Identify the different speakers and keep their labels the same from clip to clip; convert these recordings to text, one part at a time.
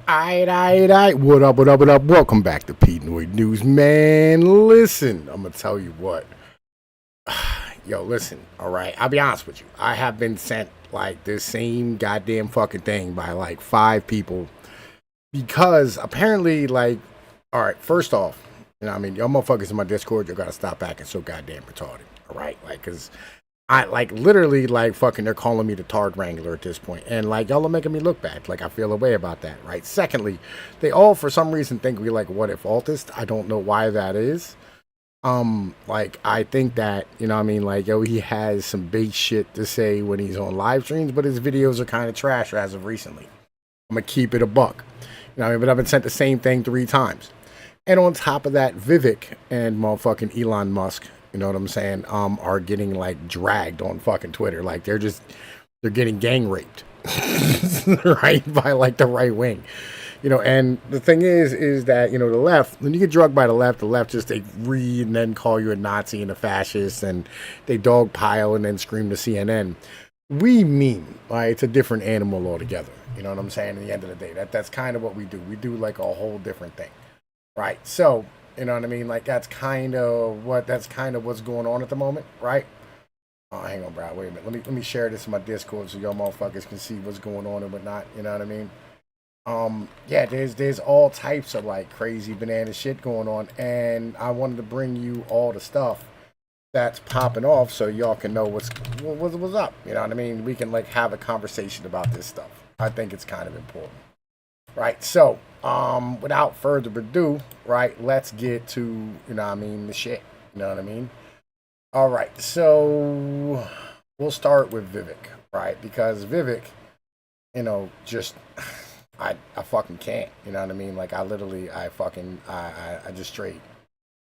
Speaker 1: Aight. What up, what up, what up? Welcome back to Pnoid News, man. Listen, I'm going to tell you what. Yo, listen, all right? I'll be honest with you. I have been sent, like, this same goddamn fucking thing by, like, 5 people because apparently, like, all right, first off, you know what I mean? Y'all motherfuckers in my Discord, you got to stop acting so goddamn retarded, all right? Like, because I like literally like fucking they're calling me the Tard Wrangler at this point. And like y'all are making me look bad. Like I feel a way about that, right? Secondly, they all for some reason think we like what if altist. I don't know why that is. Like I think that, you know what I mean, like yo, he has some big shit to say when he's on live streams, but his videos are kind of trash as of recently. I'm gonna keep it a buck. You know what I mean? But I've been sent the same thing 3 times. And on top of that, Vivek and motherfucking Elon Musk, you know what I'm saying, are getting like dragged on fucking Twitter. Like they're getting gang raped. Right? By like the right wing. You know, and the thing is that, you know, the left, when you get drugged by the left just they read and then call you a Nazi and a fascist and they dogpile and then scream to CNN. We mean, like, it's a different animal altogether. You know what I'm saying? At the end of the day, that's kind of what we do. We do like a whole different thing. Right. So, you know what I mean? Like that's kind of what's going on at the moment, right? Oh, hang on, bro. Wait a minute. Let me share this in my Discord so y'all motherfuckers can see what's going on and whatnot. You know what I mean? Yeah, there's all types of like crazy banana shit going on, and I wanted to bring you all the stuff that's popping off so y'all can know what's up. You know what I mean? We can like have a conversation about this stuff. I think it's kind of important. Right, so without further ado, right, let's get to, you know what I mean, the shit. You know what I mean? All right, so we'll start with Vivek, right? Because Vivek, you know, just I fucking can't. You know what I mean? Like I literally I just straight.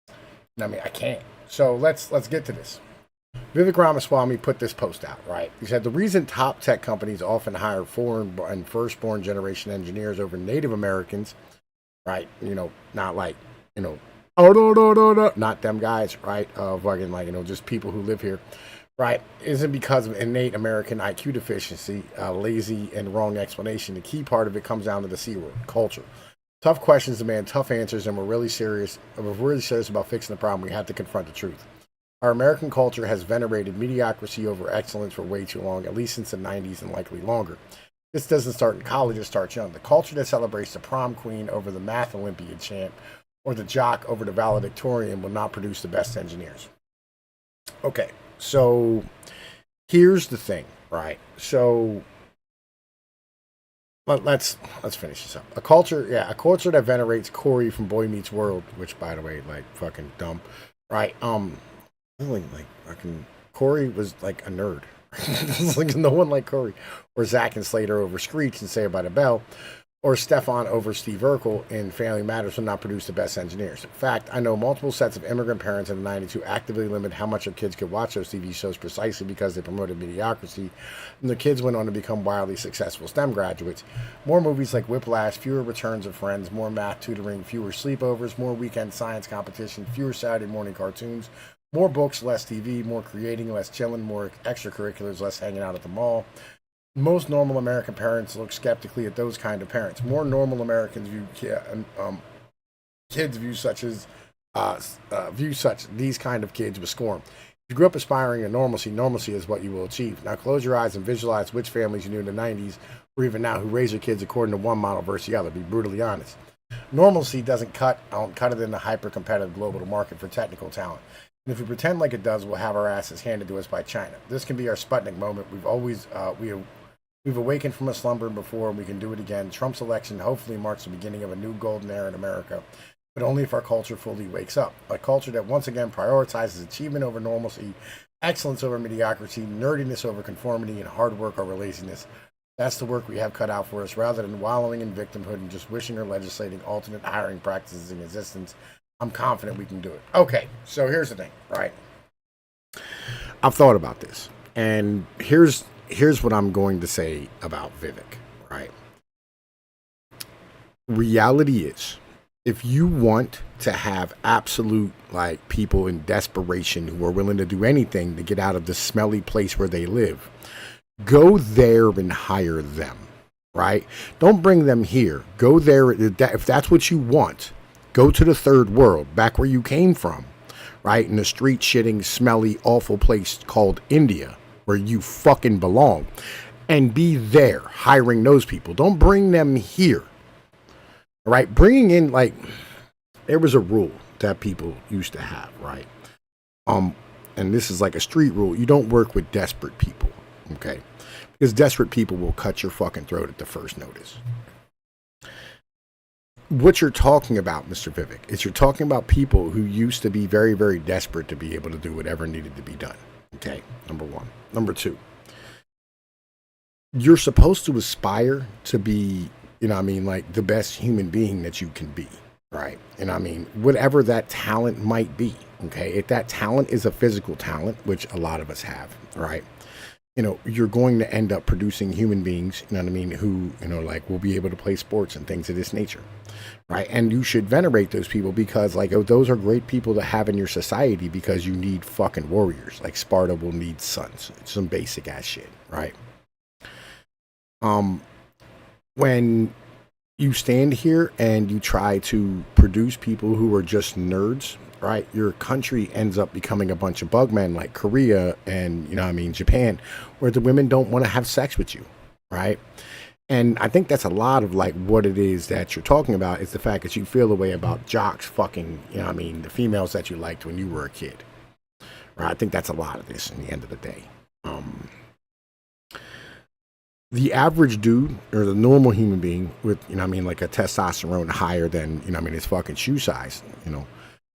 Speaker 1: You know what I mean? I can't. So let's get to this. Vivek Ramaswamy put this post out, right? He said the reason top tech companies often hire foreign and firstborn generation engineers over Native Americans, right? You know, not like, you know, not them guys, right? Fucking like, you know, just people who live here, right? Isn't because of innate American IQ deficiency, lazy and wrong explanation. The key part of it comes down to the C word, culture. Tough questions demand tough answers, and we're really serious about fixing the problem. We have to confront the truth. Our American culture has venerated mediocrity over excellence for way too long, at least since the 90s and likely longer. This doesn't start in college, it starts young. The culture that celebrates the prom queen over the math Olympiad champ or the jock over the valedictorian will not produce the best engineers. Okay, so here's the thing, right? So let's finish this up. A culture that venerates Corey from Boy Meets World, which by the way, like fucking dumb, right? Like fucking Corey was like a nerd. Like no one like Corey. Or Zach and Slater over Screech and Saved by the Bell. Or Stefan over Steve Urkel in Family Matters will not produce the best engineers. In fact, I know multiple sets of immigrant parents in the 90s who actively limit how much their kids could watch those TV shows precisely because they promoted mediocrity, and their kids went on to become wildly successful STEM graduates. More movies like Whiplash, fewer returns of friends, more math tutoring, fewer sleepovers, more weekend science competition, fewer Saturday morning cartoons, more books, less TV, more creating, less chilling, more extracurriculars, less hanging out at the mall. Most normal American parents look skeptically at those kind of parents. More normal Americans view kids view these kind of kids with scorn. If you grew up aspiring to normalcy is what you will achieve. Now close your eyes and visualize which families you knew in the 90s or even now who raise their kids according to one model versus the other. Be brutally honest. Normalcy doesn't cut it in the hyper-competitive global market for technical talent. And if we pretend like it does, we'll have our asses handed to us by China. This can be our Sputnik moment. We've awakened from a slumber before, and we can do it again. Trump's election hopefully marks the beginning of a new golden era in America, but only if our culture fully wakes up. A culture that once again prioritizes achievement over normalcy, excellence over mediocrity, nerdiness over conformity, and hard work over laziness. That's the work we have cut out for us, rather than wallowing in victimhood and just wishing or legislating alternate hiring practices in existence. I'm confident we can do it. Okay, so here's the thing, right? I've thought about this, and here's what I'm going to say about Vivek, right? Reality is, if you want to have absolute, like, people in desperation who are willing to do anything to get out of the smelly place where they live, go there and hire them. right? Don't bring them here. Go there. If that's what you want, go to the third world, back where you came from, right? In the street shitting, smelly, awful place called India, where you fucking belong. And be there hiring those people. Don't bring them here. All right? Bringing in, like, there was a rule that people used to have, right? And this is like a street rule. You don't work with desperate people, okay? Because desperate people will cut your fucking throat at the first notice. What you're talking about, Mr. Vivek, is you're talking about people who used to be very, very desperate to be able to do whatever needed to be done. Okay, number one. Number two, you're supposed to aspire to be, like the best human being that you can be, right? And whatever that talent might be, okay? If that talent is a physical talent, which a lot of us have, right? You're going to end up producing human beings, who, like will be able to play sports and things of this nature, right? And you should venerate those people because, like, those are great people to have in your society because you need fucking warriors. Like Sparta will need sons. It's some basic ass shit, right? When you stand here and you try to produce people who are just nerds, right? Your country ends up becoming a bunch of bugmen like Korea and, Japan, where the women don't want to have sex with you, right? And I think that's a lot of like what it is that you're talking about is the fact that you feel the way about jocks fucking, the females that you liked when you were a kid, right? I think that's a lot of this in the end of the day. The average dude or the normal human being with, like a testosterone higher than, his fucking shoe size,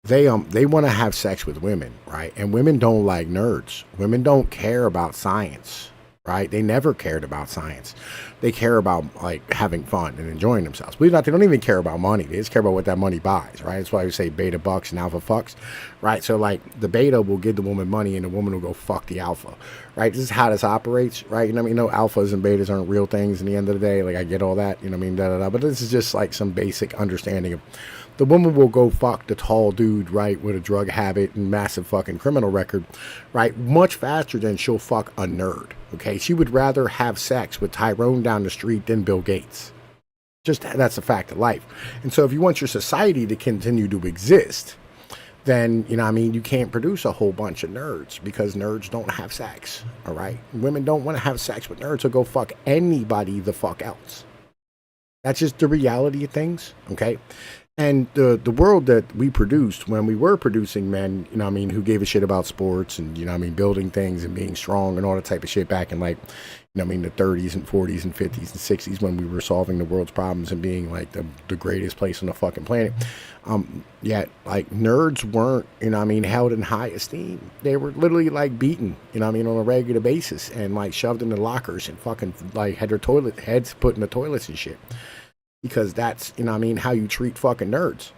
Speaker 1: they want to have sex with women, right? And women don't like nerds. Women don't care about science, right? They never cared about science. They care about like having fun and enjoying themselves. Believe it or not, they don't even care about money. They just care about what that money buys, right? That's why we say beta bucks and alpha fucks, right? So like the beta will give the woman money and the woman will go fuck the alpha, right? This is how this operates, right? Alphas and betas aren't real things in the end of the day. Like I get all that, but this is just like some basic understanding of the woman will go fuck the tall dude, right, with a drug habit and massive fucking criminal record, right, much faster than she'll fuck a nerd, okay? She would rather have sex with Tyrone down the street than Bill Gates. Just that's a fact of life. And so if you want your society to continue to exist, then, you can't produce a whole bunch of nerds because nerds don't have sex, all right? Women don't want to have sex with nerds, so go fuck anybody the fuck else. That's just the reality of things, okay? And the world that we produced when we were producing men, who gave a shit about sports and, building things and being strong and all that type of shit back in like, the 30s and 40s and 50s and 60s when we were solving the world's problems and being like the greatest place on the fucking planet. Yet like nerds weren't, held in high esteem. They were literally like beaten, on a regular basis and like shoved in the lockers and fucking like had their heads put in the toilets and shit. Because that's, how you treat fucking nerds.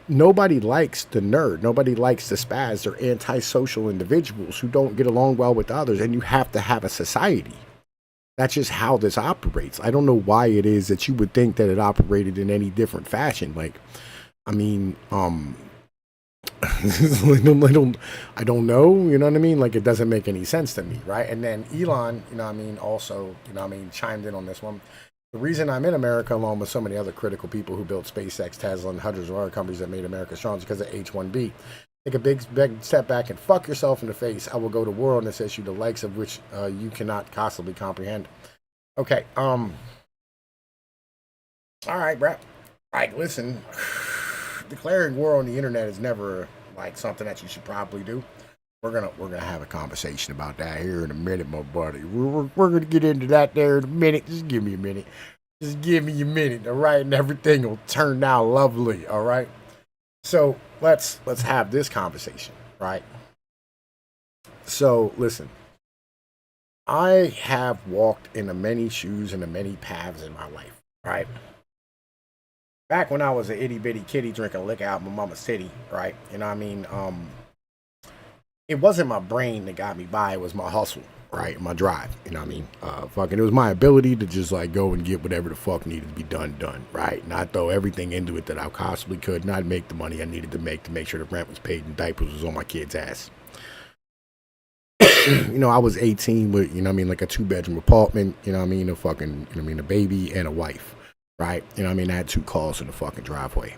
Speaker 1: Nobody likes the nerd. Nobody likes the spaz. They're antisocial individuals who don't get along well with others. And you have to have a society. That's just how this operates. I don't know why it is that you would think that it operated in any different fashion. Like, I don't know, Like, it doesn't make any sense to me, right? And then Elon, also, chimed in on this one. The reason I'm in America, along with so many other critical people who built SpaceX, Tesla, and hundreds of other companies that made America strong, is because of H-1B. Take a big step back and fuck yourself in the face. I will go to war on this issue, the likes of which you cannot possibly comprehend. Okay, all right, bro. Like, listen, declaring war on the internet is never like something that you should probably do. We're gonna have a conversation about that here in a minute, my buddy. We're gonna get into that there in a minute. Just give me a minute. Just give me a minute, all right? And everything will turn out lovely, all right? So let's have this conversation, right? So listen, I have walked in the many shoes and the many paths in my life, right? Back when I was an itty bitty kitty drinking liquor out my mama's titty, right? It wasn't my brain that got me by. It was my hustle, right? My drive, it was my ability to just like go and get whatever the fuck needed to be done, right? Not throw everything into it that I possibly could, not make the money I needed to make sure the rent was paid and diapers was on my kid's ass. I was 18 with, like a 2-bedroom apartment, a fucking, a baby and a wife, right? I had 2 cars in the fucking driveway.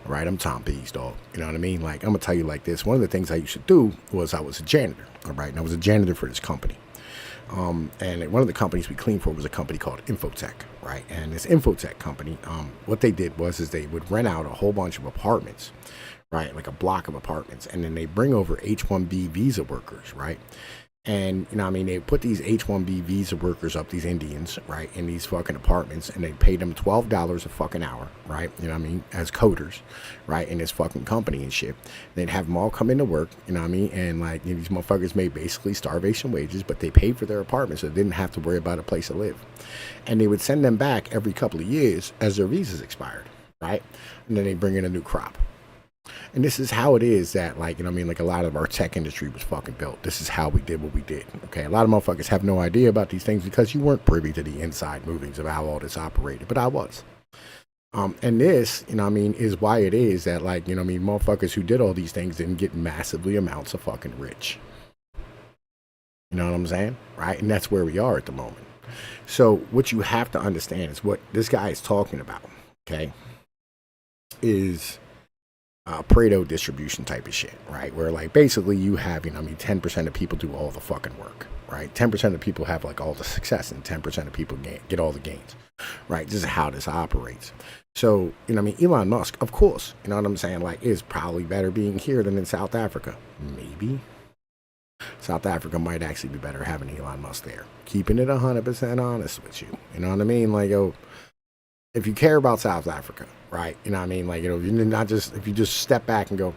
Speaker 1: All right, I'm Tom Pease, dog. You know what I mean? Like, I'm gonna tell you like this. One of the things I used to do was I was a janitor, all right? And I was a janitor for this company. And one of the companies we cleaned for was a company called Infotech, right? And this Infotech company, what they did was they would rent out a whole bunch of apartments, right? Like a block of apartments. And then they bring over H-1B visa workers, right? And, they put these H-1B visa workers up, these Indians, right, in these fucking apartments, and they paid them $12 a fucking hour, right, as coders, right, in this fucking company and shit. They'd have them all come into work, and, like, these motherfuckers made basically starvation wages, but they paid for their apartments, so they didn't have to worry about a place to live. And they would send them back every couple of years as their visas expired, right, and then they bring in a new crop. And this is how it is that, like, like a lot of our tech industry was fucking built. This is how we did what we did. Okay, a lot of motherfuckers have no idea about these things because you weren't privy to the inside movings of how all this operated, but I was. And this, is why it is that, like, motherfuckers who did all these things didn't get massively amounts of fucking rich. You know what I'm saying? Right? And that's where we are at the moment. So what you have to understand is what this guy is talking about, okay, is Pareto distribution type of shit, right? Where, like, basically you have, 10% of people do all the fucking work, right? 10% of people have, like, all the success, and 10% of people get all the gains, right? This is how this operates. So, Elon Musk, of course, you know what I'm saying, like, is probably better being here than in South Africa. Maybe. South Africa might actually be better having Elon Musk there. Keeping it 100% honest with you. You know what I mean? Like, if you care about South Africa, right? Like, if you just step back and go,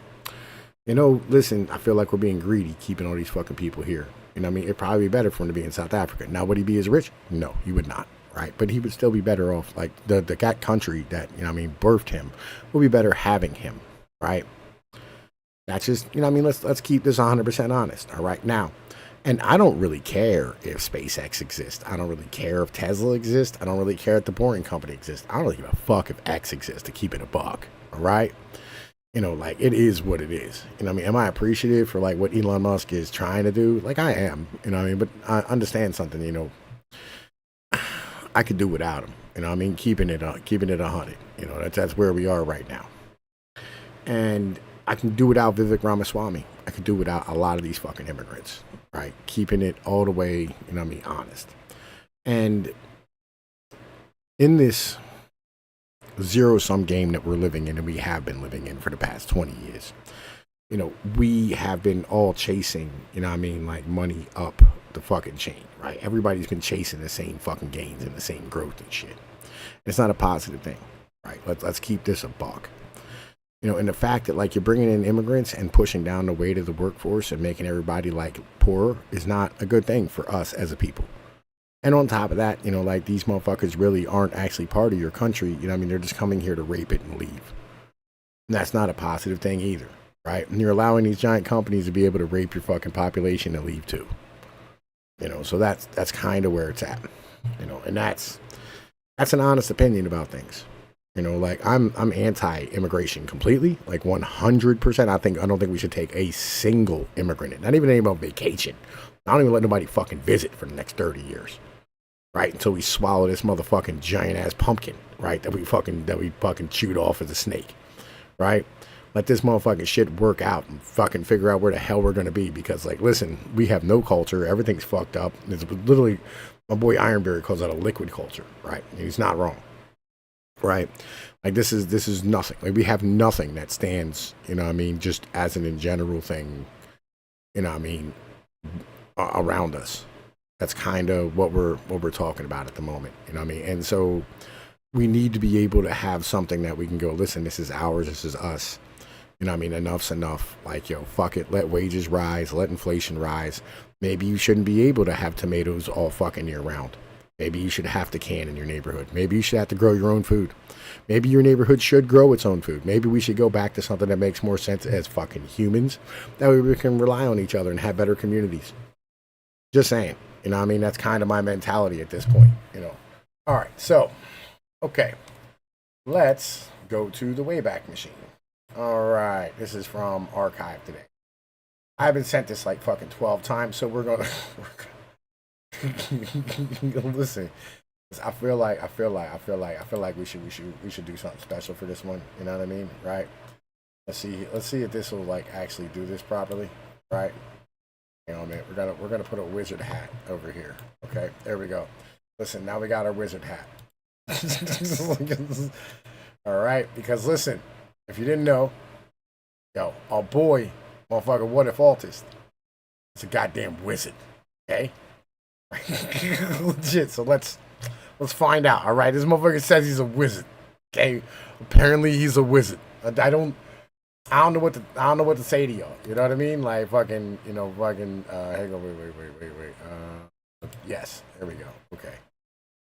Speaker 1: listen, I feel like we're being greedy keeping all these fucking people here. It'd probably be better for him to be in South Africa. Now, would he be as rich? No, he would not, right? But he would still be better off. Like, that country that, birthed him would be better having him, right? That's just, let's keep this 100% honest, all right? Now, and I don't really care if SpaceX exists. I don't really care if Tesla exists. I don't really care if the Boring Company exists. I don't really give a fuck if X exists, to keep it a buck. All right? Like, it is what it is. Am I appreciative for, like, what Elon Musk is trying to do? Like, I am. But I understand something, I could do without him. Keeping it 100. That's where we are right now. And I can do without Vivek Ramaswamy. I could do without a lot of these fucking immigrants. Right, keeping it all the way, honest. And in this zero-sum game that we're living in, and we have been living in for the past 20 years, we have been all chasing, like, money up the fucking chain, right? Everybody's been chasing the same fucking gains and the same growth and shit. It's not a positive thing, right? Let's keep this a buck. And the fact that, like, you're bringing in immigrants and pushing down the weight of the workforce and making everybody, like, poorer is not a good thing for us as a people. And on top of that, like, these motherfuckers really aren't actually part of your country. They're just coming here to rape it and leave. And that's not a positive thing either, right? And you're allowing these giant companies to be able to rape your fucking population and leave too. So that's kind of where it's at. And that's an honest opinion about things. Like, I'm anti-immigration completely, like 100%. I don't think we should take a single immigrant in, not even anybody on vacation. I don't even let nobody fucking visit for the next 30 years, right? Until we swallow this motherfucking giant ass pumpkin, right? That we fucking chewed off as a snake, right? Let this motherfucking shit work out and fucking figure out where the hell we're gonna be. Because, like, listen, we have no culture. Everything's fucked up. It's literally, my boy Ironberry calls it a liquid culture, right? He's not wrong. Right, like, this is nothing. Like, we have nothing that stands, just as an in general thing, around us. That's kind of what we're talking about at the moment, And so we need to be able to have something that we can go, listen, this is ours, this is us. Enough's enough. Like, fuck it, let wages rise, let inflation rise. Maybe you shouldn't be able to have tomatoes all fucking year round. Maybe you should have to can in your neighborhood. Maybe you should have to grow your own food. Maybe your neighborhood should grow its own food. Maybe we should go back to something that makes more sense as fucking humans. That way we can rely on each other and have better communities. Just saying. That's kind of my mentality at this point. All right, so, okay. Let's go to the Wayback Machine. All right, this is from Archive today. I've been sent this like fucking 12 times, so we're gonna listen. I feel like we should do something special for this one. You know what I mean, right? Let's see if this will like actually do this properly, right? You know what I mean? We're gonna put a wizard hat over here. Okay, there we go. Listen, now we got our wizard hat. All right, because listen, if you didn't know, yo, our boy, motherfucker, what if Altus? It's a goddamn wizard. Okay, legit. So let's find out. All right, this motherfucker says he's a wizard. Okay, apparently he's a wizard. I don't know what to say to y'all. You know what I mean? Like fucking, hang on, wait. Yes, there we go. Okay.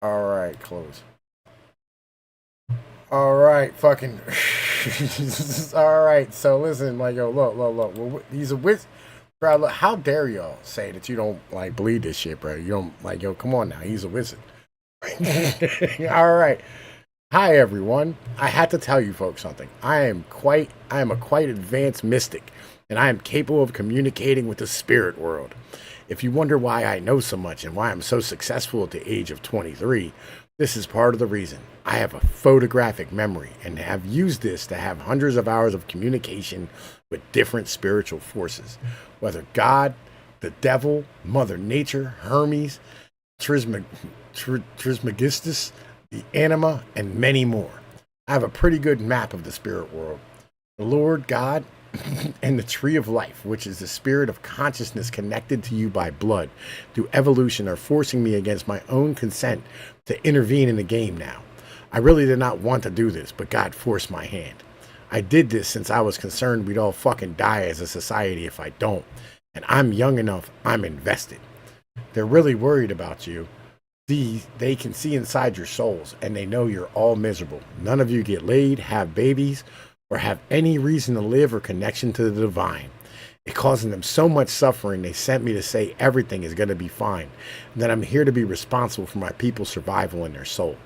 Speaker 1: All right, close. All right, fucking. All right, so listen, like yo, look. Well, he's a wizard. Bro, look, how dare y'all say that you don't like believe this shit, bro? You don't like yo. Come on now, he's a wizard. All right. Hi everyone. I had to tell you folks something. I am a quite advanced mystic, and I am capable of communicating with the spirit world. If you wonder why I know so much and why I'm so successful at the age of 23, this is part of the reason. I have a photographic memory and have used this to have hundreds of hours of communication with different spiritual forces, whether God, the devil, Mother Nature, Hermes, Trismegistus, the anima, and many more. I have a pretty good map of the spirit world. The Lord God and the tree of life, which is the spirit of consciousness connected to you by blood through evolution, are forcing me against my own consent to intervene in the game now. I really did not want to do this, but God forced my hand. I did this since I was concerned we'd all fucking die as a society if I don't. And I'm young enough, I'm invested. They're really worried about you. They can see inside your souls, and they know you're all miserable. None of you get laid, have babies, or have any reason to live or connection to the divine. It causing them so much suffering, they sent me to say everything is going to be fine, and that I'm here to be responsible for my people's survival and their soul.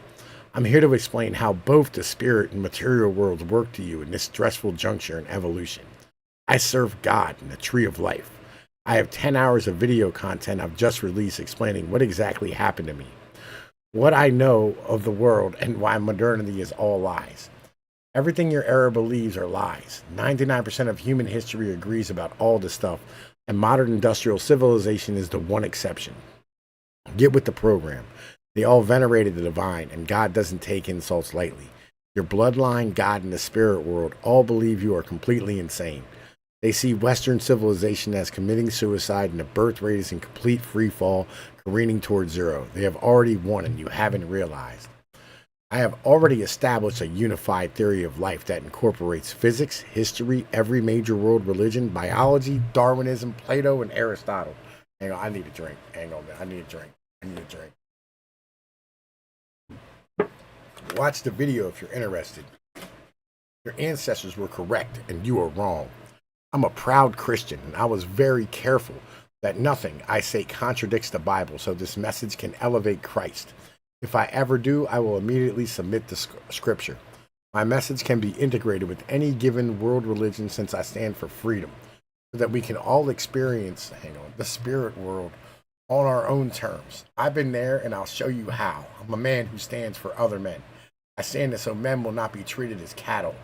Speaker 1: I'm here to explain how both the spirit and material worlds work to you in this stressful juncture in evolution. I serve God in the tree of life. I have 10 hours of video content I've just released explaining what exactly happened to me, what I know of the world, and why modernity is all lies. Everything your era believes are lies. 99% of human history agrees about all this stuff, and modern industrial civilization is the one exception. Get with the program. They all venerated the divine, and God doesn't take insults lightly. Your bloodline, God, and the spirit world all believe you are completely insane. They see Western civilization as committing suicide, and the birth rate is in complete free fall, careening towards zero. They have already won, and you haven't realized. I have already established a unified theory of life that incorporates physics, history, every major world religion, biology, Darwinism, Plato, and Aristotle. Hang on, I need a drink. Hang on, man. I need a drink. Watch the video if you're interested. Your ancestors were correct, and you are wrong. I'm a proud Christian, and I was very careful that nothing I say contradicts the Bible, so this message can elevate Christ. If I ever do, I will immediately submit the scripture. My message can be integrated with any given world religion since I stand for freedom, so that we can all experience, the spirit world on our own terms. I've been there, and I'll show you how. I'm a man who stands for other men. I stand it so men will not be treated as cattle.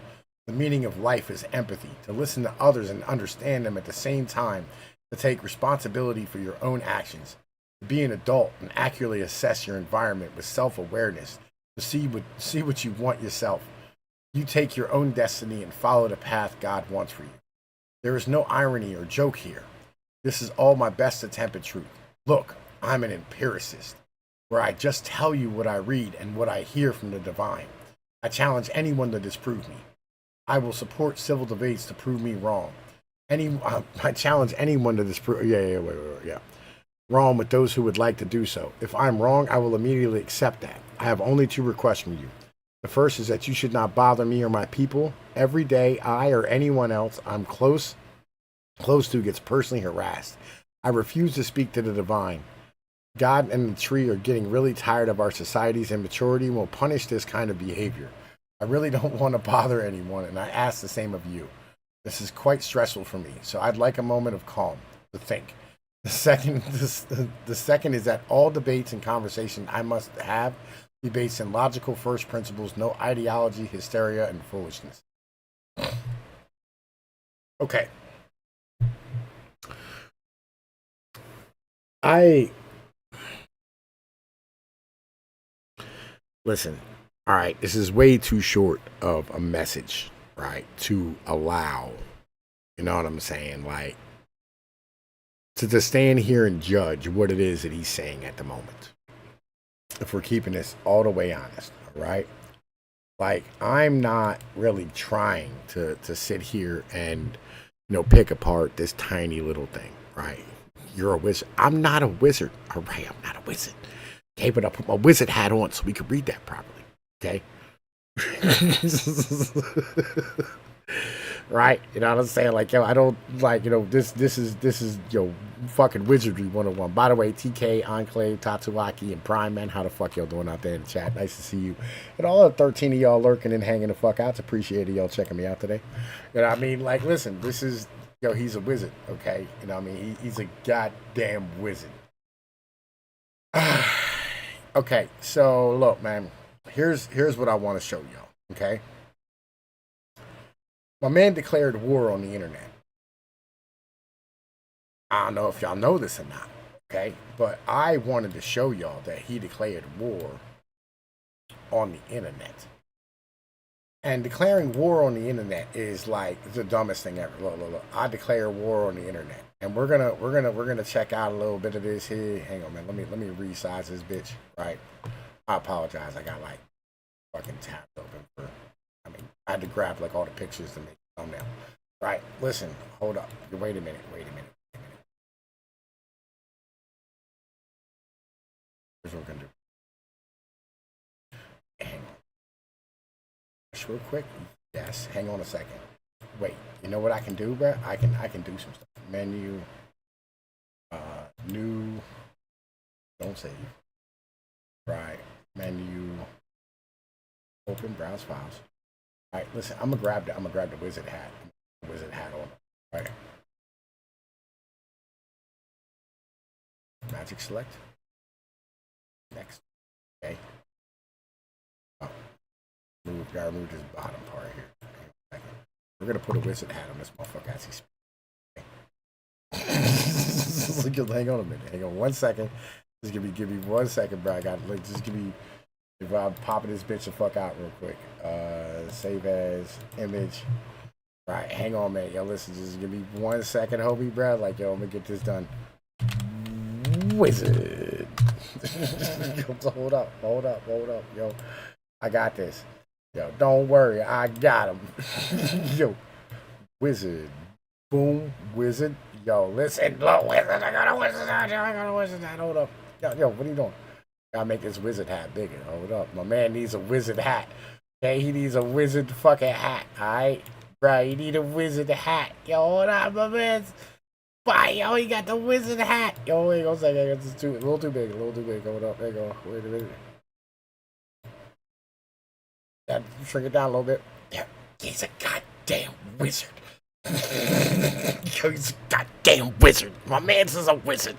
Speaker 1: The meaning of life is empathy, to listen to others and understand them at the same time, to take responsibility for your own actions, to be an adult and accurately assess your environment with self-awareness, to see what you want yourself. You take your own destiny and follow the path God wants for you. There is no irony or joke here. This is all my best attempt at truth. Look, I'm an empiricist, where I just tell you what I read and what I hear from the divine. I challenge anyone to disprove me. I will support civil debates to prove me wrong. I challenge anyone to disprove. Wrong with those who would like to do so. If I'm wrong, I will immediately accept that. I have only 2 requests from you. The first is that you should not bother me or my people. Every day, I or anyone else I'm close to gets personally harassed. I refuse to speak to the divine. God and the tree are getting really tired of our society's immaturity and will punish this kind of behavior. I really don't want to bother anyone, and I ask the same of you. This is quite stressful for me, so I'd like a moment of calm to think. The second is that all debates and conversation I must have be based in logical first principles, no ideology, hysteria, and foolishness. Okay. Listen. All right, this is way too short of a message, right? To allow, you know what I'm saying? Like, to just stand here and judge what it is that he's saying at the moment. If we're keeping this all the way honest, all right? Like, I'm not really trying to sit here and, pick apart this tiny little thing, right? You're a wizard. I'm not a wizard, all right? I'm not a wizard. Okay, but I put my wizard hat on so we can read that properly. Okay. Right? You know what I'm saying? Like, I don't like, this is fucking wizardry 101. By the way, TK, Enclave, Tatsuaki, and Prime Man, how the fuck y'all doing out there in the chat? Nice to see you. And all the 13 of y'all lurking and hanging the fuck out. It's appreciated y'all checking me out today. You know what I mean? Like, listen, this is he's a wizard, okay? You know what I mean? He's a goddamn wizard. Okay, so look, man. Here's what I want to show y'all, okay? My man declared war on the internet. I don't know if y'all know this or not, okay? But I wanted to show y'all that he declared war on the internet. And declaring war on the internet is like the dumbest thing ever. Look. I declare war on the internet. And we're gonna check out a little bit of this here. Hang on, man. Let me resize this bitch, right? I apologize. I got like fucking tabs open I had to grab like all the pictures to make a thumbnail. Right, listen, hold up. Wait a minute. Here's what we're gonna do. Hang on. Just real quick. Yes, hang on a second. Wait, you know what I can do, bro? I can do some stuff. Menu, new, don't save. Right, menu, open, browse files. All right, listen, I'm gonna grab the wizard hat. Wizard hat on. Right. Magic select. Next. Okay. Oh. Gotta remove this bottom part here. We're gonna put a wizard hat on this motherfucker as he speaks. Hang on a minute. Hang on 1 second. Just give me 1 second, bro. I got like just give me. If I'm popping this bitch the fuck out real quick. Save as image. Right, hang on, man. Yo, listen, just give me 1 second, homie, bro. Like, yo, I'm gonna get this done. Wizard. hold up. Yo, I got this. Yo, don't worry, I got him. Yo, wizard. Boom, wizard. Yo, listen, look, wizard. I got a wizard. Hold up. Yo, what are you doing? Gotta make this wizard hat bigger. Hold up. My man needs a wizard hat. Okay, he needs a wizard fucking hat. Alright? Bro, you need a wizard hat. Yo, hold up, my man. Bye, yo, he got the wizard hat. Yo, wait a second. It's a little too big. Hold up. There you go. Wait a minute. Gotta shrink it down a little bit. Yeah, he's a goddamn wizard. Yo, he's a goddamn wizard. My man's is a wizard.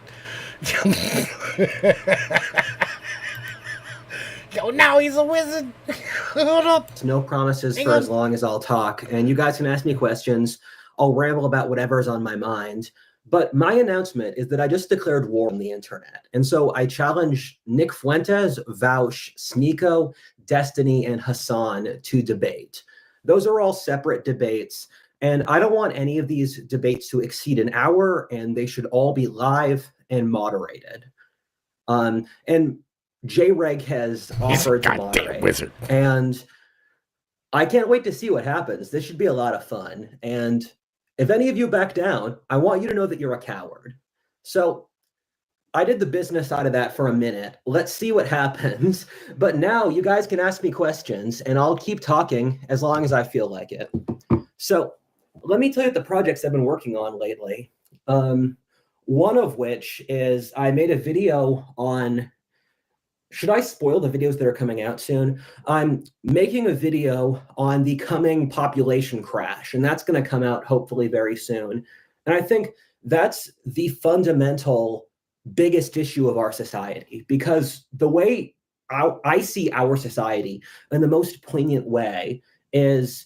Speaker 1: Yo, now he's a wizard. Hold up.
Speaker 2: No promises for as long as I'll talk. And you guys can ask me questions. I'll ramble about whatever's on my mind. But my announcement is that I just declared war on the internet. And so I challenge Nick Fuentes, Vaush, Sneeko, Destiny, and Hassan to debate. Those are all separate debates. And I don't want any of these debates to exceed an hour, and they should all be live and moderated. And J-Reg has offered to moderate.
Speaker 1: Wizard.
Speaker 2: And I can't wait to see what happens. This should be a lot of fun. And if any of you back down, I want you to know that you're a coward. So I did the business out of that for a minute. Let's see what happens. But now you guys can ask me questions, and I'll keep talking as long as I feel like it. So let me tell you the projects I've been working on lately. One of which is I made a video on should I spoil the videos that are coming out soon? I'm making a video on the coming population crash, and that's going to come out hopefully very soon. And I think that's the fundamental biggest issue of our society, because the way I see our society in the most poignant way is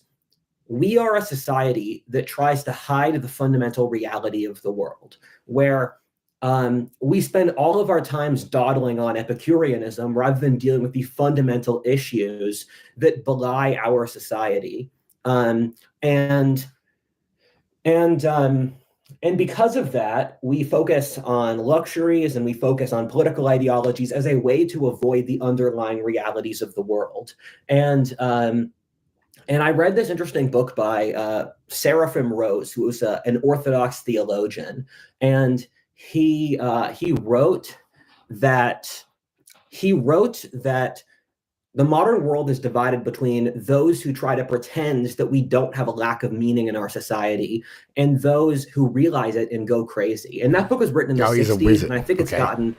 Speaker 2: we are a society that tries to hide the fundamental reality of the world, where we spend all of our times dawdling on Epicureanism rather than dealing with the fundamental issues that belie our society. Um, and and and because of that, we focus on luxuries and we focus on political ideologies as a way to avoid the underlying realities of the world. And I read this interesting book by Seraphim Rose, who was an Orthodox theologian, and he wrote that the modern world is divided between those who try to pretend that we don't have a lack of meaning in our society and those who realize it and go crazy. And that book was written in the 60s, and I think it's gotten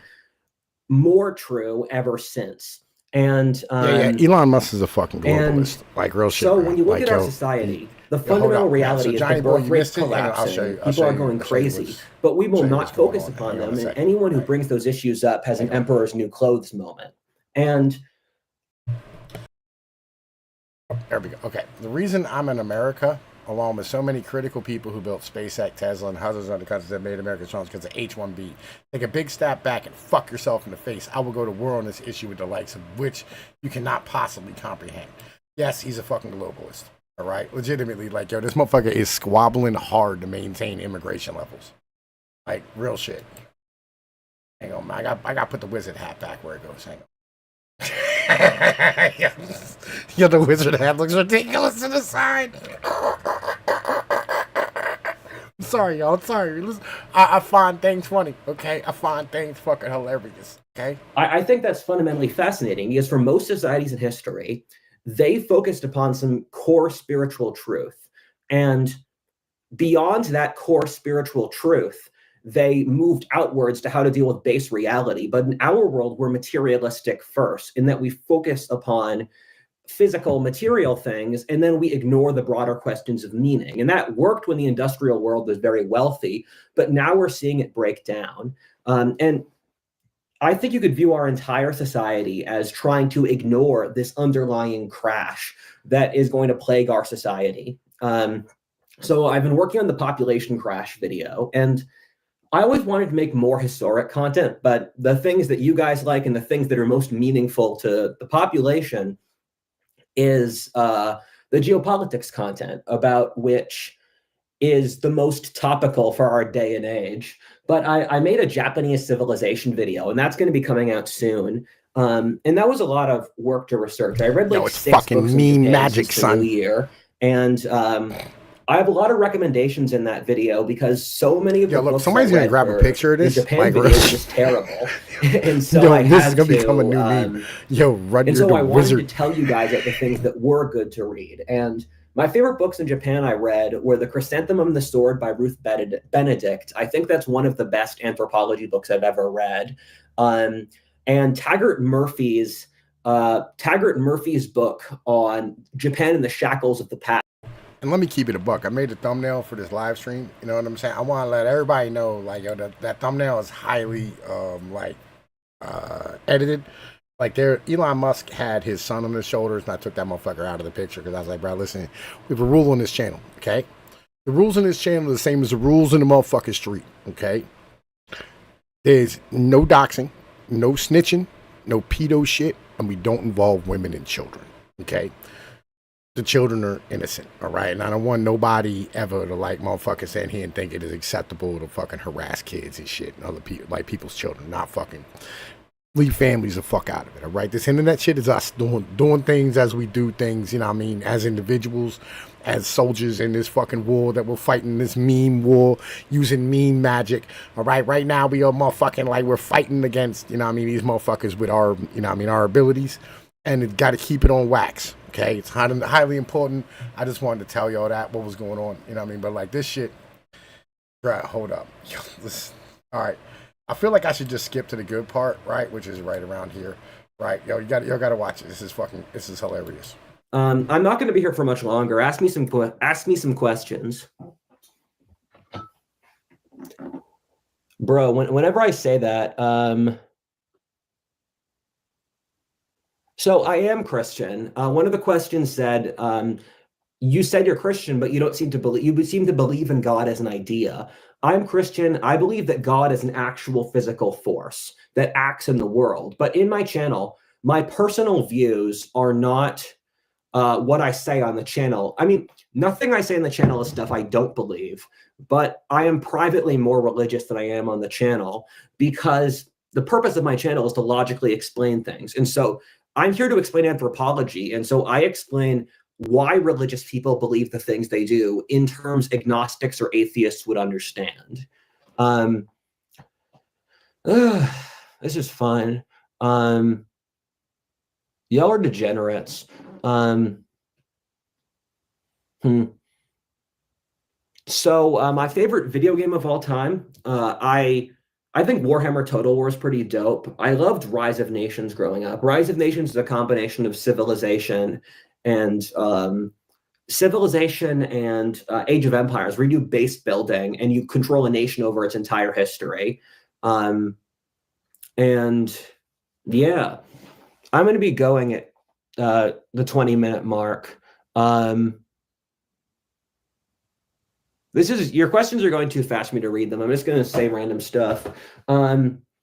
Speaker 2: more true ever since. And
Speaker 1: Elon Musk is a fucking globalist, like real shit.
Speaker 2: So when you look at our society, the fundamental reality is the birth rate collapsing. People are going crazy, but we will not focus upon them. And anyone who brings those issues up has an emperor's new clothes moment. And
Speaker 1: there we go. Okay, the reason I'm in America, along with so many critical people who built SpaceX, Tesla, and hundreds of other countries that made America strong, because of H-1B. Take a big step back and fuck yourself in the face. I will go to war on this issue with the likes of which you cannot possibly comprehend. Yes, he's a fucking globalist. All right, legitimately, like, yo, this motherfucker is squabbling hard to maintain immigration levels. Like, real shit. Hang on, man. I got to put the wizard hat back where it goes. Hang on. Yo, the wizard hat looks ridiculous to the side. I'm sorry, y'all. I'm sorry. Listen, I find things funny, okay? I find things fucking hilarious, okay?
Speaker 2: I think that's fundamentally fascinating, because for most societies in history, they focused upon some core spiritual truth. And beyond that core spiritual truth, they moved outwards to how to deal with base reality. But in our world, we're materialistic first, in that we focus upon physical material things, and then we ignore the broader questions of meaning. And that worked when the industrial world was very wealthy, but now we're seeing it break down. And I think you could view our entire society as trying to ignore this underlying crash that is going to plague our society. So I've been working on the population crash video, and I always wanted to make more historic content, but the things that you guys like and the things that are most meaningful to the population is the geopolitics content, about which is the most topical for our day and age. But I made a Japanese civilization video, and that's going to be coming out soon. And that was a lot of work to research. I read like 6 books in Japan
Speaker 1: magic, son.
Speaker 2: Year, and I have a lot of recommendations in that video, because so many of the books
Speaker 1: somebody's gonna grab a picture of this.
Speaker 2: Japan video is just terrible, and so
Speaker 1: this is gonna become a new meme.
Speaker 2: And so I wanted to tell you guys the things that were good to read. And my favorite books in Japan I read were The Chrysanthemum and the Sword by Ruth Benedict. I think that's one of the best anthropology books I've ever read. And Taggart Murphy's book on Japan and the Shackles of the Past.
Speaker 1: And let me keep it a buck. I made a thumbnail for this live stream. You know what I'm saying? I want to let everybody know, like, yo, that thumbnail is highly, edited. Like, Elon Musk had his son on his shoulders, and I took that motherfucker out of the picture because I was like, bro, listen, we have a rule on this channel, okay? The rules on this channel are the same as the rules in the motherfucking street, okay? There's no doxing, no snitching, no pedo shit, and we don't involve women and children, okay? The children are innocent, all right? And I don't want nobody ever to, like, motherfucking stand here and think it is acceptable to fucking harass kids and shit and other people, like people's children. Not fucking. Leave families the fuck out of it, all right? This internet shit is us doing things as we do things, you know what I mean, as individuals, as soldiers in this fucking war that we're fighting, this meme war, using meme magic, all right? Right now, we are motherfucking, like, we're fighting against, you know what I mean, these motherfuckers with our, you know what I mean, our abilities, and it got to keep it on wax. Okay, it's highly important. I just wanted to tell y'all that, what was going on, you know what I mean? But, like, this shit, right, hold up. All right, I feel like I should just skip to the good part, right, which is right around here. Right, yo, y'all gotta watch it. This is hilarious.
Speaker 2: I'm not going to be here for much longer. Ask me some questions, bro. Whenever I say that, so I am Christian. One of the questions said, you said you're Christian, but you don't seem to believe. You seem to believe in God as an idea. I'm Christian. I believe that God is an actual physical force that acts in the world. But in my channel, my personal views are not what I say on the channel. I mean, nothing I say on the channel is stuff I don't believe, but I am privately more religious than I am on the channel because the purpose of my channel is to logically explain things. And so I'm here to explain anthropology. And so I explain why religious people believe the things they do in terms agnostics or atheists would understand. This is fun. Y'all are degenerates. So my favorite video game of all time, I think Warhammer Total War is pretty dope. I loved Rise of Nations growing up. Rise of Nations is a combination of Civilization and Age of Empires, where you do base building and you control a nation over its entire history. And yeah, I'm going to be going at the 20-minute mark. Your questions are going too fast for me to read them. I'm just going to say random stuff.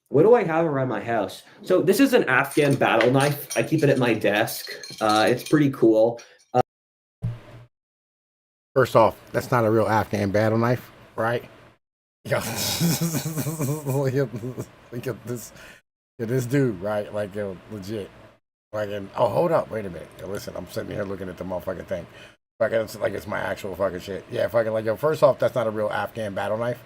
Speaker 2: What do I have around my house? So this is an Afghan battle knife. I keep it at my desk. It's pretty cool.
Speaker 1: First off, that's not a real Afghan battle knife, right? Yo, look at this dude, right? Like, yo, legit. Like, oh, hold up, wait a minute. Yo, listen, I'm sitting here looking at the motherfucking thing. Fucking, like it's my actual fucking shit. Yeah, fucking, like, yo, first off, that's not a real Afghan battle knife,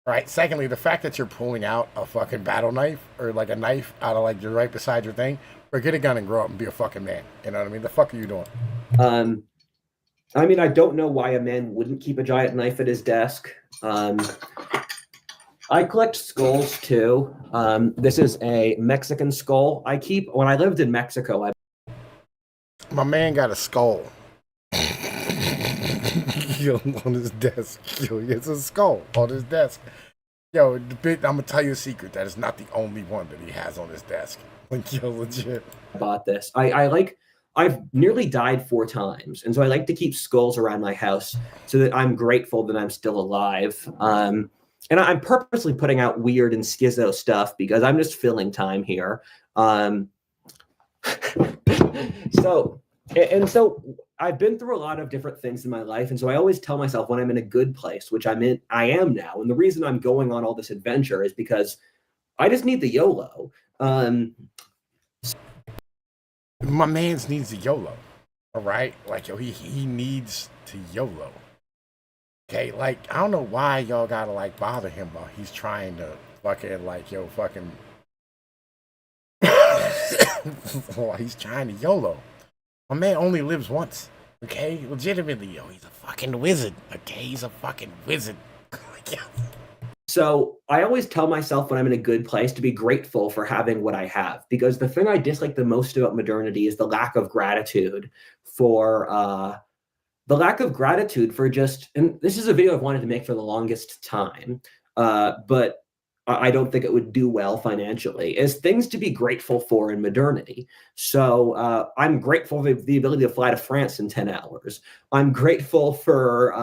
Speaker 1: right? Secondly, the fact that you're pulling out a fucking battle knife or like a knife out of like you're right beside your thing, or get a gun and grow up and be a fucking man. You know what I mean? The fuck are you doing?
Speaker 2: I mean, I don't know why a man wouldn't keep a giant knife at his desk. I collect skulls too. This is a Mexican skull I keep. When I lived in Mexico,
Speaker 1: my man got a skull. Yo, on his desk. Yo, he has a skull on his desk. Yo, I'm gonna tell you a secret. That is not the only one that he has on his desk. Like, yo, legit.
Speaker 2: Bought this. I've nearly died 4 times, and so I like to keep skulls around my house so that I'm grateful that I'm still alive. And I'm purposely putting out weird and schizo stuff because I'm just filling time here. So I've been through a lot of different things in my life, and so I always tell myself when I'm in a good place, which I am now. And the reason I'm going on all this adventure is because I just need the YOLO.
Speaker 1: My man's needs a YOLO, all right? Like, yo, he needs to YOLO. Okay, like, I don't know why y'all gotta, like, bother him while he's trying to fucking, like, yo, fucking... while he's trying to YOLO. My man only lives once, okay? Legitimately, yo, he's a fucking wizard, okay? He's a fucking wizard.
Speaker 2: So I always tell myself when I'm in a good place to be grateful for having what I have, because the thing I dislike the most about modernity is the lack of gratitude for just, and this is a video I've wanted to make for the longest time, but I don't think it would do well financially, is things to be grateful for in modernity. So I'm grateful for the ability to fly to France in 10 hours. I'm grateful for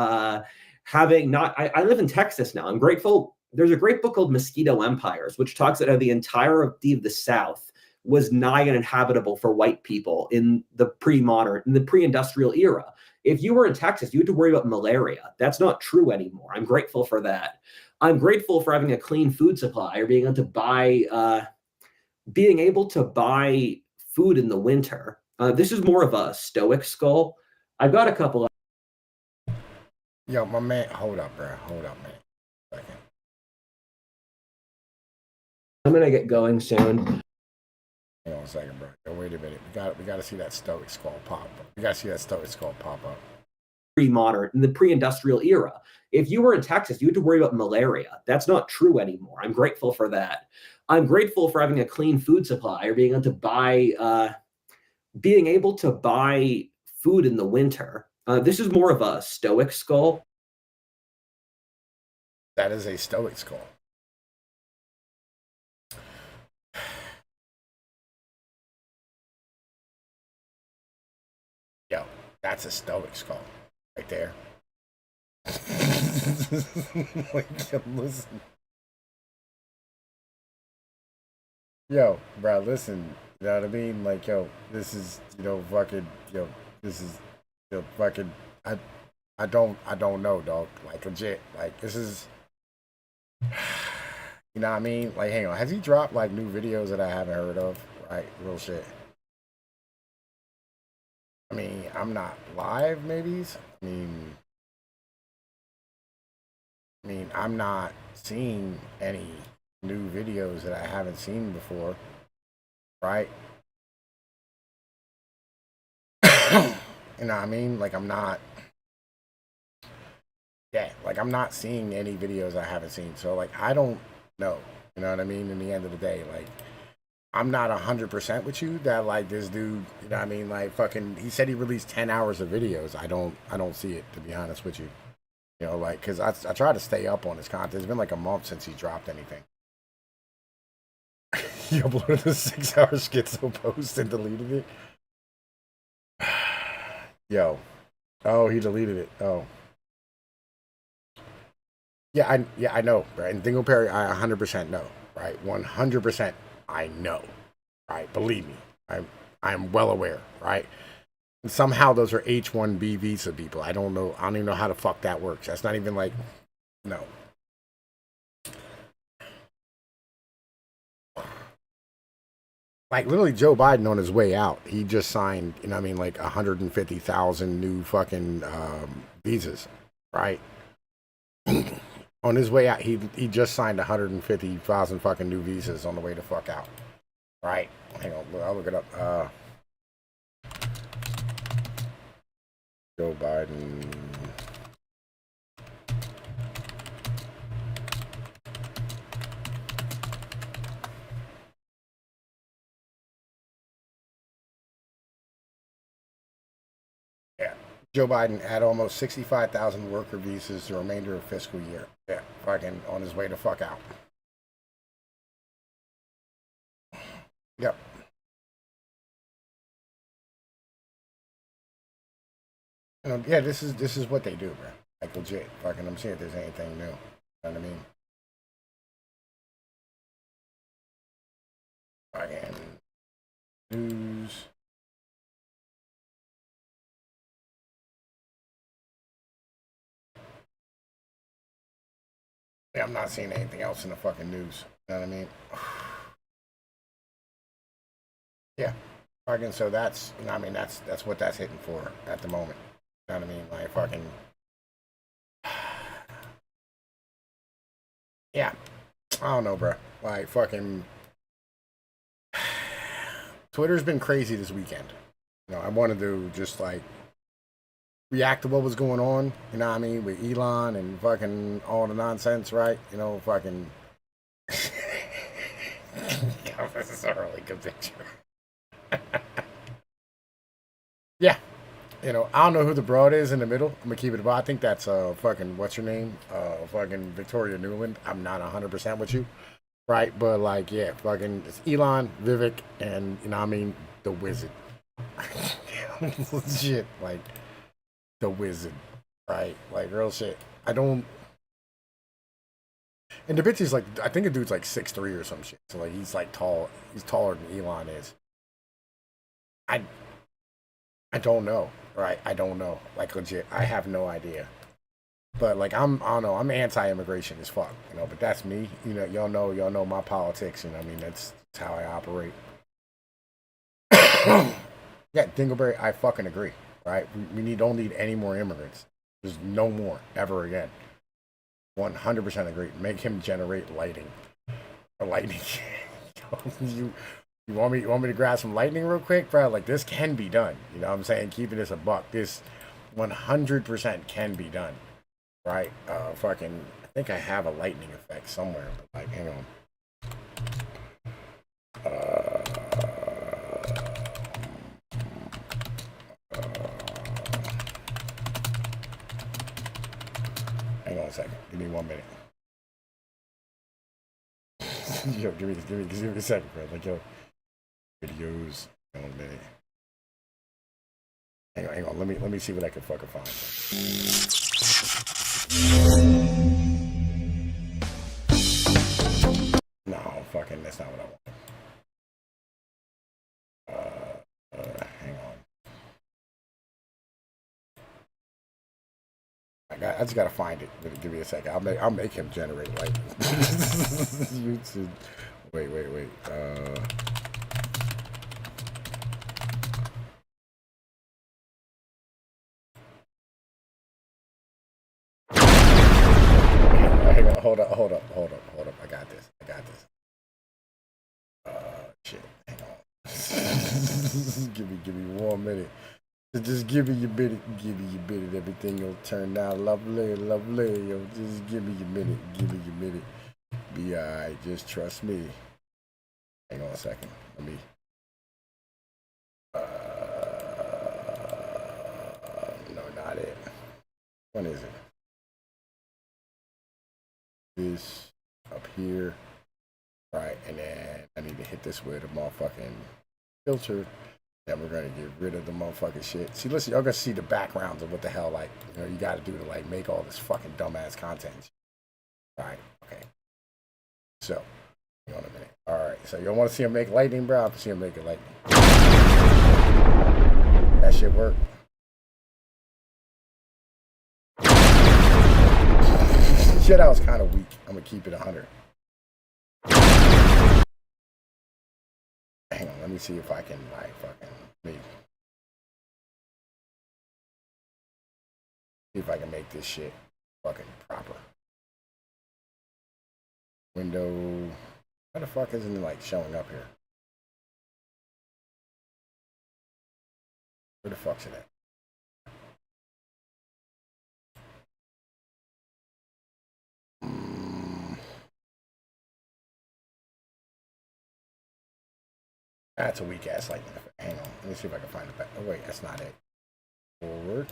Speaker 2: I live in Texas now. I'm grateful. There's a great book called Mosquito Empires, which talks about how the entirety of the South was nigh uninhabitable for white people in the pre-industrial era. If you were in Texas, you had to worry about malaria. That's not true anymore. I'm grateful for that. I'm grateful for having a clean food supply, or being able to buy food in the winter. This is more of a stoic skull. I've got a couple of...
Speaker 1: Yo, my man, hold up, bro. Hold up, man. Second.
Speaker 2: I'm gonna get going soon.
Speaker 1: Hang on a second, bro. Yo, wait a minute. We got to see that stoic skull pop up. We got to see that stoic skull pop up.
Speaker 2: pre-modern, in the pre-industrial era. If you were in Texas, you had to worry about malaria. That's not true anymore. I'm grateful for that. I'm grateful for having a clean food supply, or being able to buy food in the winter. This is more of a stoic skull.
Speaker 1: That is a stoic skull. Yo, that's a stoic skull right there. Like, yo, listen. Yo, bro, listen. You know what I mean? Like, yo, this is, fucking, this is, fucking, I don't know, dog. Like, legit. Like, this is, you know what I mean? Like, hang on. Has he dropped, like, new videos that I haven't heard of? Right? Real shit. I mean, I'm not live, maybe. I'm not seeing any new videos that I haven't seen before, right? You know what I mean? Like, I'm not, yeah, like, I'm not seeing any videos I haven't seen. So, like, I don't know. You know what I mean? In the end of the day, like, I'm not 100% with you that, like, this dude, you know what I mean? Like, fucking, he said he released 10 hours of videos. I don't see it, to be honest with you. You know, like, because I try to stay up on his content. It's been like a month since he dropped anything. He uploaded the 6-hour schizo post and deleted it. Yo. Oh, he deleted it. Oh. Yeah, I know, right? And Dingleberry, I 100% know, right? 100% I know, right? Believe me, I'm well aware, right? And somehow those are H-1B visa people. I don't know. I don't even know how the fuck that works. That's not even like, no. Like, literally, Joe Biden on his way out, he just signed, you know what I mean, like 150,000 new fucking visas, right? On his way out, he just signed 150,000 fucking new visas on the way to fuck out, right? Hang on, I'll look it up. Joe Biden. Yeah. Joe Biden had almost 65,000 worker visas the remainder of fiscal year. Yeah, fucking on his way to fuck out. Yep. Yeah, this is what they do, bro. Like, legit. Fucking, I'm seeing if there's anything new. You know what I mean? Fucking news. Yeah, I'm not seeing anything else in the fucking news. You know what I mean? Yeah. Fucking, so that's, you know what I mean? That's what that's hitting for at the moment. You know what I mean? Like, fucking. Yeah. I don't know, bro. Like, fucking. Twitter's been crazy this weekend. You know, I wanted to just, like, react to what was going on, you know what I mean, with Elon and fucking all the nonsense, right? You know, fucking. God, this is a really good picture. Yeah. You know, I don't know who the broad is in the middle. I'm gonna keep it about. I think that's fucking what's her name? Fucking Victoria Newland. I'm not 100% with you, right? But like, yeah, fucking it's Elon, Vivek, and you know what I mean, the wizard. Legit, like the wizard, right? Like real shit. I don't. And the bitch is like, I think the dude's like 6'3" or some shit. So like, he's like tall. He's taller than Elon is. I I don't know, right? I don't know. Like legit, I have no idea. But like, I don't know. I'm anti-immigration as fuck, you know. But that's me. You know, y'all know my politics. You know, what I mean, that's how I operate. Yeah, Dingleberry, I fucking agree. Right? We don't need any more immigrants. There's no more ever again. 100% agree. Make him generate lighting. Or lightning. you you want me to grab some lightning real quick, bro? Like this can be done. You know what I'm saying? Keeping this a buck. This 100% can be done, right? Fucking, I think I have a lightning effect somewhere, but like, hang on. Hang on a second. Give me 1 minute. Yo, give me a second, bro. Like, yo, videos. Hang on a minute. Hang on. Let me see what I can fucking find. No, fucking, that's not what I want. Hang on. I just gotta find it. Give me a second. I'll make him generate like YouTube. Wait. Hang on. Hold up. I got this. Shit. Hang on. give me 1 minute. Just give me your minute. Everything will turn out lovely. Yo, just give me your minute. Be alright. Just trust me. Hang on a second. Let me. No, not it. What is it? This up here. Right, and then I need to hit this with a motherfucking filter. Then we're gonna get rid of the motherfucking shit. See, listen, y'all gonna see the backgrounds of what the hell, like, you know, you gotta do to, like, make all this fucking dumbass content. Alright, okay. So, hang on a minute. Alright, so y'all wanna see him make lightning, bro? I'll see him make it lightning. That shit work. Shit, that was kind of weak. I'm gonna keep it 100. Hang on, let me see if I can, like, fucking make. See if I can make this shit fucking proper. Window. Why the fuck isn't it, like, showing up here? Where the fuck's it at? That's a weak ass lightning effect. Hang on. Let me see if I can find it back. Oh, wait, that's not it. Forward.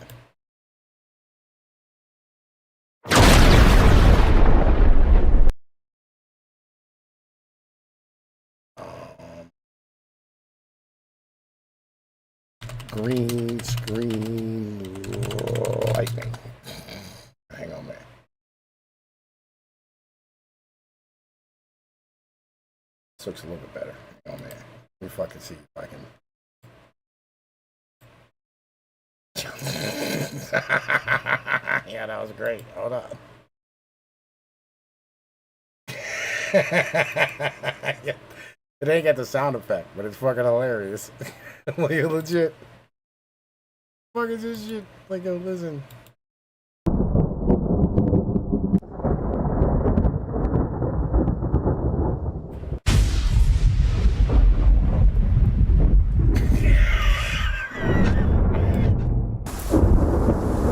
Speaker 1: Green screen lightning. Hang on, man. This looks a little bit better. Hang on, man. Let me fucking see if I can. Yeah, that was great. Hold on. Yeah. It ain't got the sound effect, but it's fucking hilarious. Like, legit. Fuck is this shit? Like, yo, listen.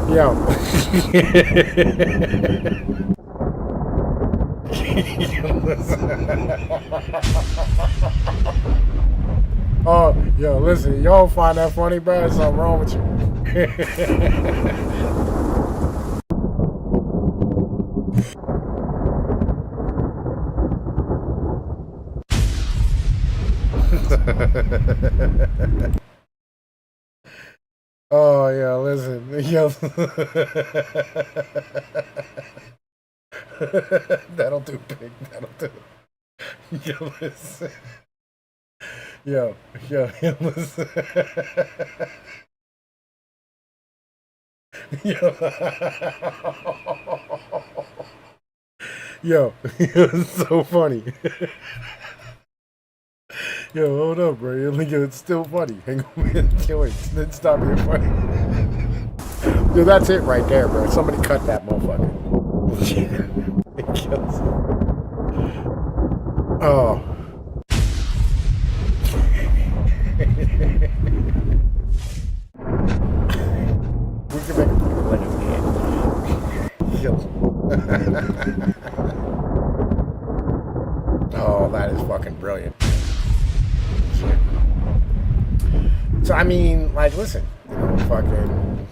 Speaker 1: Yo. Oh, yo, listen, y'all find that funny, bro? There's something wrong with you. Oh, yeah, listen, yo. That'll do, big. That'll do. Yo, listen. Yo, listen. Yo, it's so funny. Yo, hold up, bro. Yo, it's still funny. Hang on, man. Yo, wait, stop being funny. Yo, that's it right there, bro. Somebody cut that motherfucker. It kills. Oh. We can Oh, that is fucking brilliant. Shit. So I mean, like, listen, fucking,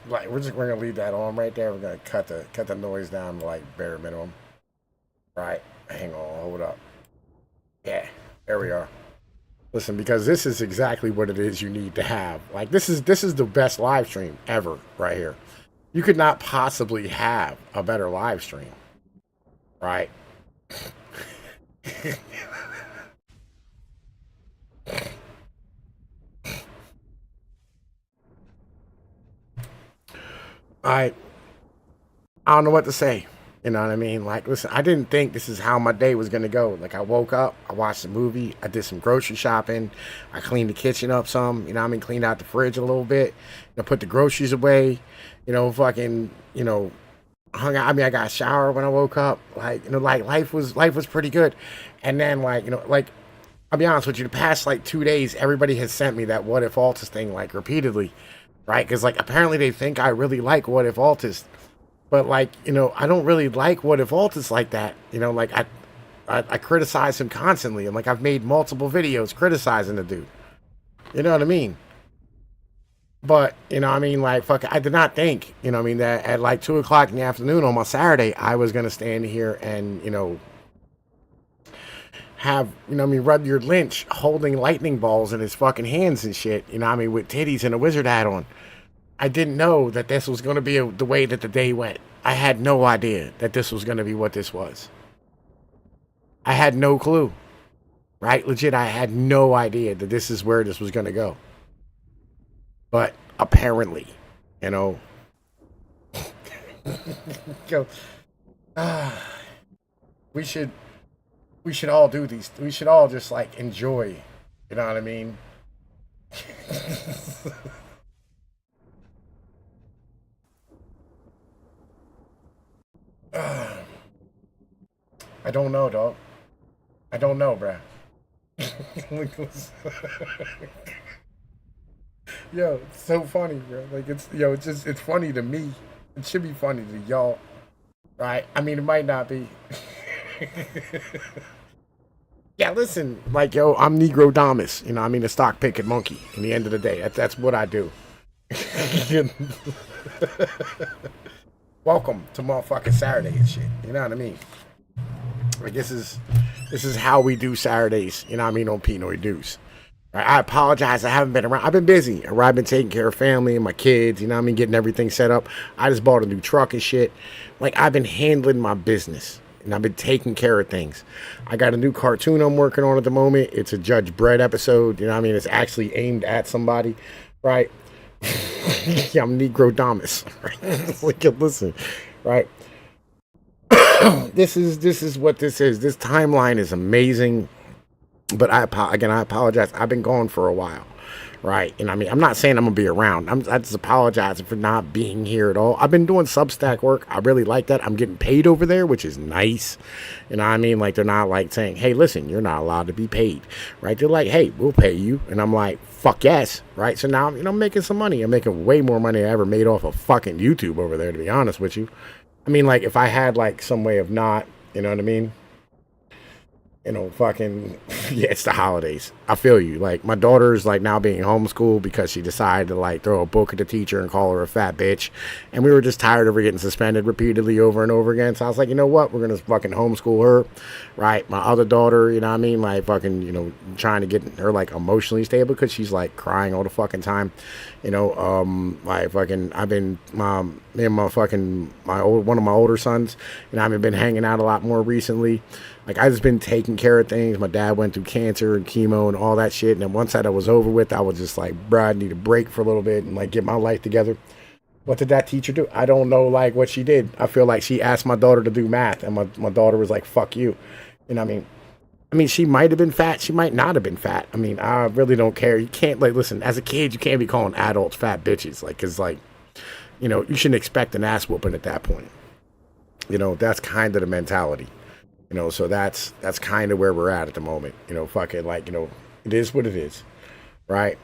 Speaker 1: like, we're gonna leave that on right there. We're gonna cut the noise down to like bare minimum. Right? Hang on, hold up. Yeah, there we are. Listen, because this is exactly what it is you need to have. Like, this is the best live stream ever, right here. You could not possibly have a better live stream, right? I I don't know what to say. You know what I mean? Like, listen, I didn't think this is how my day was gonna go. Like, I woke up, I watched a movie, I did some grocery shopping, I cleaned the kitchen up some. You know what I mean? Cleaned out the fridge a little bit. Put the groceries away. Fucking, hung out. I mean, I got a shower when I woke up. Like, like life was pretty good. And then, like, like, I'll be honest with you, the past like 2 days, everybody has sent me that what if Altus thing like repeatedly, right? Because like apparently they think I really like what if Altus, but like I don't really like what if Altus like that. Like I criticize him constantly, and like I've made multiple videos criticizing the dude. You know what I mean? But I mean, like, fuck, I did not think, I mean, that at like 2 o'clock in the afternoon on my Saturday, I was gonna stand here and have I mean, Rudyard Lynch holding lightning balls in his fucking hands and shit. I mean, with titties and a wizard hat on. I didn't know that this was gonna be the way that the day went. I had no idea that this was gonna be what this was. I had no clue, right? Legit, I had no idea that this is where this was gonna go. But apparently, you know, go. Uh, we should all do these. We should all just like enjoy. You know what I mean? uh, I don't know, dog. I don't know, bruh. Yo, it's so funny, bro. Like it's funny to me. It should be funny to y'all, right? I mean, it might not be. Yeah, listen, like I'm Negro Damas. I mean, a stock picking monkey. In the end of the day, that's what I do. Welcome to motherfucking Saturday and shit. You know what I mean? Like this is how we do Saturdays. You know what I mean, on Pnoid News. I apologize. I haven't been around. I've been busy. I've been taking care of family and my kids. You know what I mean? Getting everything set up. I just bought a new truck and shit. Like, I've been handling my business. And I've been taking care of things. I got a new cartoon I'm working on at the moment. It's a Judge Dredd episode. You know what I mean? It's actually aimed at somebody. Right? Yeah, I'm Negro Damas. Right? Like, listen. Right? This is what this is. This timeline is amazing. But I apologize. I've been gone for a while, right? And I mean, I'm not saying I'm gonna be around. I just apologizing for not being here at all. I've been doing Substack work. I really like that. I'm getting paid over there, which is nice. You know what I mean? Like, they're not like saying, "Hey, listen, you're not allowed to be paid," right? They're like, "Hey, we'll pay you," and I'm like, "Fuck yes," right? So now I'm making some money. I'm making way more money than I ever made off of fucking YouTube over there. To be honest with you, I mean, like, if I had like some way of not, you know what I mean? Fucking, yeah, it's the holidays. I feel you. Like, my daughter's, like, now being homeschooled because she decided to, like, throw a book at the teacher and call her a fat bitch. And we were just tired of her getting suspended repeatedly over and over again. So I was like, you know what? We're going to fucking homeschool her, right? My other daughter, you know what I mean? Like, fucking, trying to get her, like, emotionally stable because she's, like, crying all the fucking time. Like, fucking, I've been, me and my fucking, one of my older sons, I've been hanging out a lot more recently. Like, I just been taking care of things. My dad went through cancer and chemo and all that shit. And then once that was over with, I was just like, bruh, I need a break for a little bit and, like, get my life together. What did that teacher do? I don't know, like, what she did. I feel like she asked my daughter to do math, and my daughter was like, fuck you. You know what I mean? I mean, she might have been fat. She might not have been fat. I mean, I really don't care. You can't, like, listen, as a kid, you can't be calling adults fat bitches. Like, because, like, you shouldn't expect an ass whooping at that point. That's kind of the mentality. So that's kind of where we're at the moment. Fucking, like, it is what it is, right?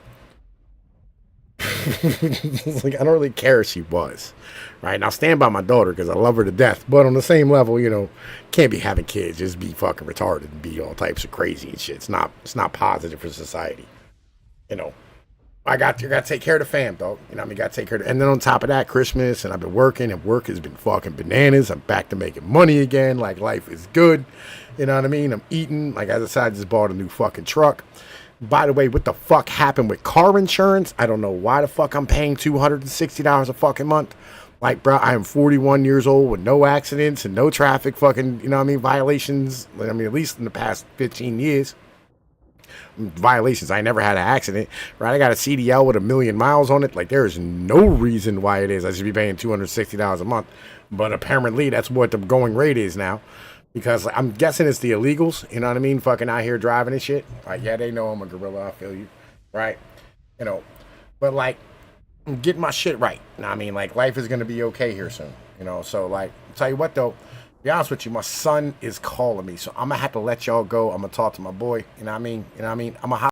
Speaker 1: Like, I don't really care if she was. Right? And I'll stand by my daughter because I love her to death. But on the same level, can't be having kids, just be fucking retarded and be all types of crazy and shit. It's not positive for society. You know. You gotta take care of the fam, dog. You know what I mean? Gotta take care of and then on top of that, Christmas, and I've been working, and work has been fucking bananas. I'm back to making money again. Like, life is good. You know what I mean? I'm eating. Like, I decided, just bought a new fucking truck. By the way, what the fuck happened with car insurance? I don't know why the fuck I'm paying $260 a fucking month. Like, bro, I am 41 years old with no accidents and no traffic fucking, you know what I mean, violations. I mean, at least in the past 15 years. Violations. I never had an accident, right? I got a CDL with 1,000,000 miles on it. Like, there is no reason why it is I should be paying $260 a month. But apparently, that's what the going rate is now. Because I'm guessing it's the illegals, you know what I mean? Fucking out here driving and shit. Like, yeah, they know I'm a gorilla. I feel you, right? You know, but like, I'm getting my shit right. You know what I mean? Like, life is gonna be okay here soon. So like, I'll tell you what though. To be honest with you, my son is calling me, so I'm gonna have to let y'all go. I'm gonna talk to my boy. You know what I mean? I'm gonna